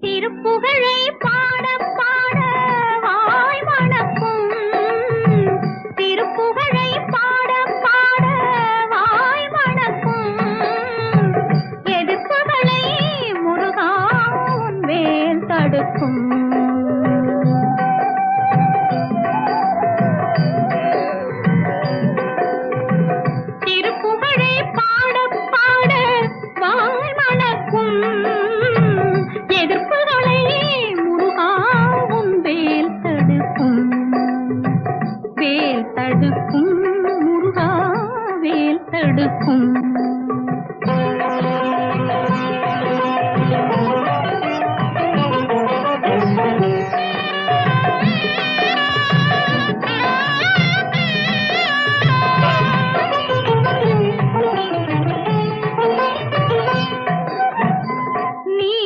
திருப்புகழை பாட பாட வாய் மணக்கும். திருப்புகழை பாட பாட வாய் மணக்கும். எதிர்ப்புகளை முருகா உன் வேல் தடுக்கும்.